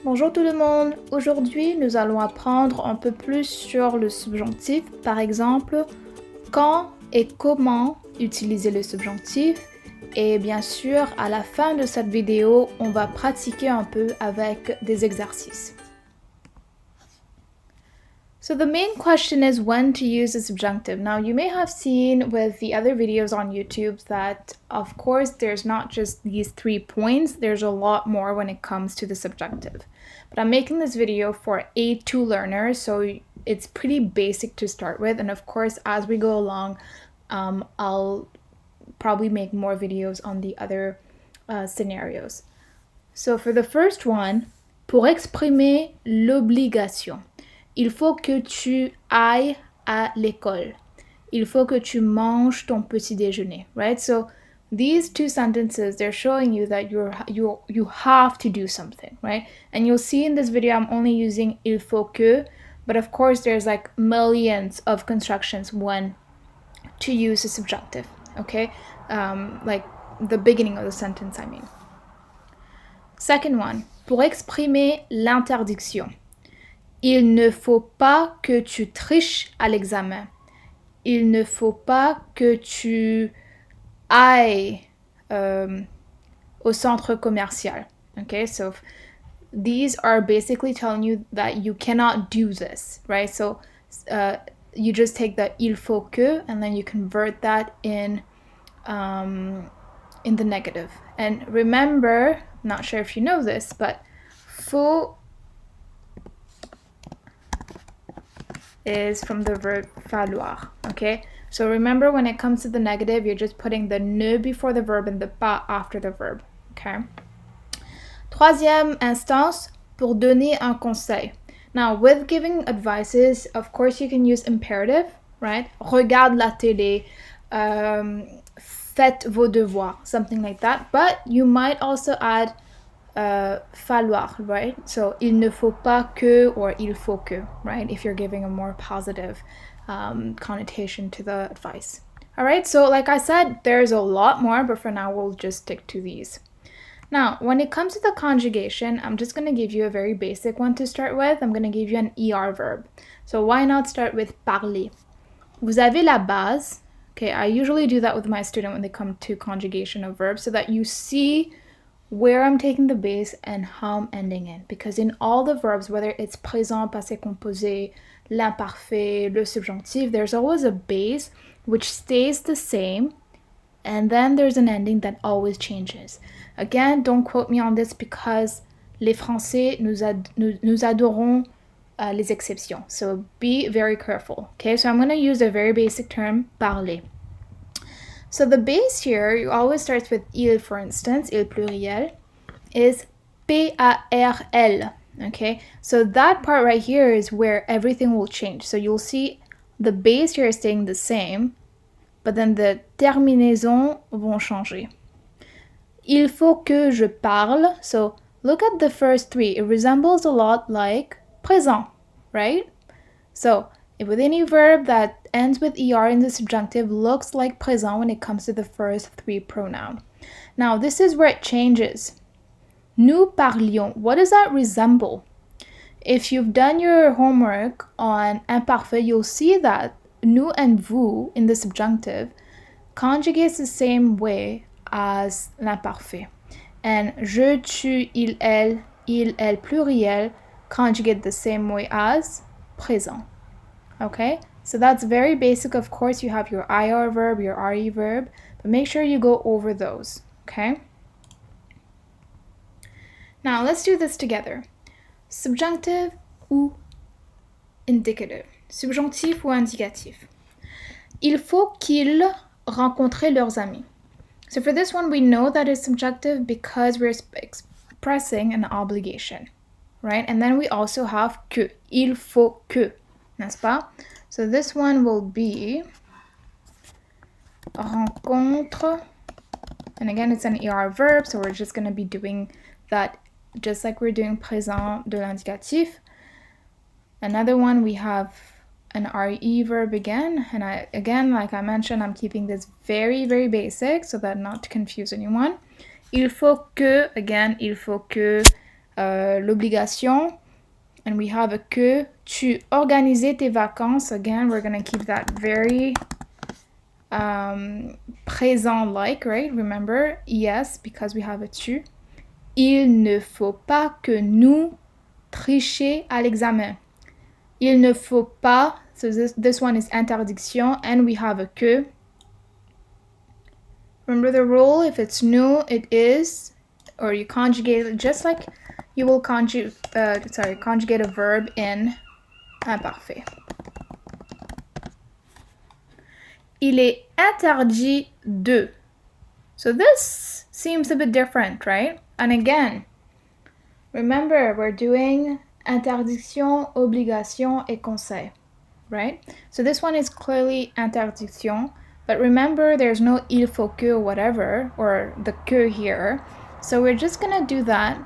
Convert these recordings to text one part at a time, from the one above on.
Bonjour tout le monde! Aujourd'hui, nous allons apprendre un peu plus sur le subjonctif, par exemple, quand et comment utiliser le subjonctif. Et bien sûr, à la fin de cette vidéo, on va pratiquer un peu avec des exercices. So the main question is when to use the subjunctive. Now you may have seen with the other videos on YouTube that of course there's not just these 3 points, there's a lot more when it comes to the subjunctive. But I'm making this video for A2 learners, so it's pretty basic to start with, and of course as we go along I'll probably make more videos on the other scenarios. So for the first one, pour exprimer l'obligation. Il faut que tu ailles à l'école. Il faut que tu manges ton petit déjeuner, right? So these two sentences, they're showing you that you have to do something, right? And you'll see in this video, I'm only using il faut que, but of course there's like millions of constructions when to use the subjunctive, okay? Like the beginning of the sentence, I mean. Second one, pour exprimer l'interdiction. Il ne faut pas que tu triches à l'examen. Il ne faut pas que tu ailles au centre commercial. Okay, so these are basically telling you that you cannot do this, right? So you just take the il faut que and then you convert that in the negative. And remember, I'm not sure if you know this, but faut is from the verb falloir, okay? So remember, when it comes to the negative, you're just putting the ne before the verb and the pas after the verb, okay? Troisième instance, pour donner un conseil. Now, with giving advices, of course, you can use imperative, right? Regarde la télé, faites vos devoirs, something like that. But you might also add falloir, right? So il ne faut pas que or il faut que, right? If you're giving a more positive connotation to the advice. All right, so like I said, there's a lot more, but for now we'll just stick to these. Now, when it comes to the conjugation, I'm just going to give you a very basic one to start with. I'm going to give you an ER verb. So why not start with parler? Vous avez la base. Okay, I usually do that with my student when they come to conjugation of verbs so that you see where I'm taking the base and how I'm ending it. Because in all the verbs, whether it's présent, passé composé, l'imparfait, le subjonctif, there's always a base which stays the same, and then there's an ending that always changes. Again, don't quote me on this because les Français, nous adorons les exceptions. So be very careful. Okay, so I'm going to use a very basic term, parler. So the base here, you always starts with il, for instance, il pluriel, is P-A-R-L, okay? So that part right here is where everything will change. So you'll see the base here is staying the same, but then the terminaisons vont changer. Il faut que je parle. So look at the first three. It resembles a lot like présent, right? So with any verb that ends with er in the subjunctive looks like présent when it comes to the first three pronouns. Now, this is where it changes. Nous parlions. What does that resemble? If you've done your homework on imparfait, you'll see that nous and vous in the subjunctive conjugates the same way as l'imparfait. And je, tu, il, elle pluriel conjugate the same way as présent. Okay, so that's very basic. Of course, you have your IR verb, your RE verb, but make sure you go over those, okay? Now, let's do this together. Subjunctive ou indicative. Subjonctif ou indicatif. Il faut qu'ils rencontrent leurs amis. So for this one, we know that it's subjunctive because we're expressing an obligation, right? And then we also have que. Il faut que. N'est-ce pas? So this one will be rencontre, and again it's an ER verb, so we're just going to be doing that just like we're doing présent de l'indicatif. Another one, we have an RE verb again, and again, like I mentioned, I'm keeping this very, very basic so that not to confuse anyone. Il faut que, again, il faut que l'obligation. And we have a que. Tu organisais tes vacances. Again, we're going to keep that very présent-like, right? Remember, yes, because we have a tu. Il ne faut pas que nous tricher à l'examen. Il ne faut pas, so this one is interdiction, and we have a que. Remember the rule, if it's nous, it is, or you conjugate it just like you will conjugate a verb in imparfait. Il est interdit de. So this seems a bit different, right? And again, remember, we're doing interdiction, obligation, et conseil, right? So this one is clearly interdiction, but remember there's no il faut que or whatever, or the que here. So we're just gonna do that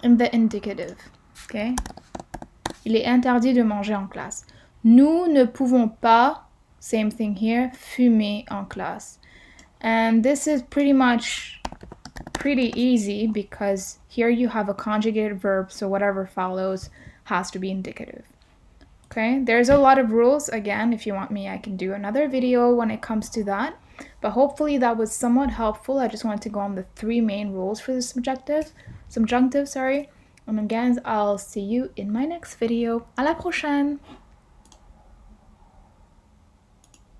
in the indicative, okay? Il est interdit de manger en classe. Nous ne pouvons pas, same thing here, fumer en classe. And this is pretty easy because here you have a conjugated verb, so whatever follows has to be indicative. Okay, there's a lot of rules. Again, if you want me, I can do another video when it comes to that. But hopefully that was somewhat helpful. I just wanted to go on the 3 main rules for the subjunctive, And again, I'll see you in my next video. À la prochaine!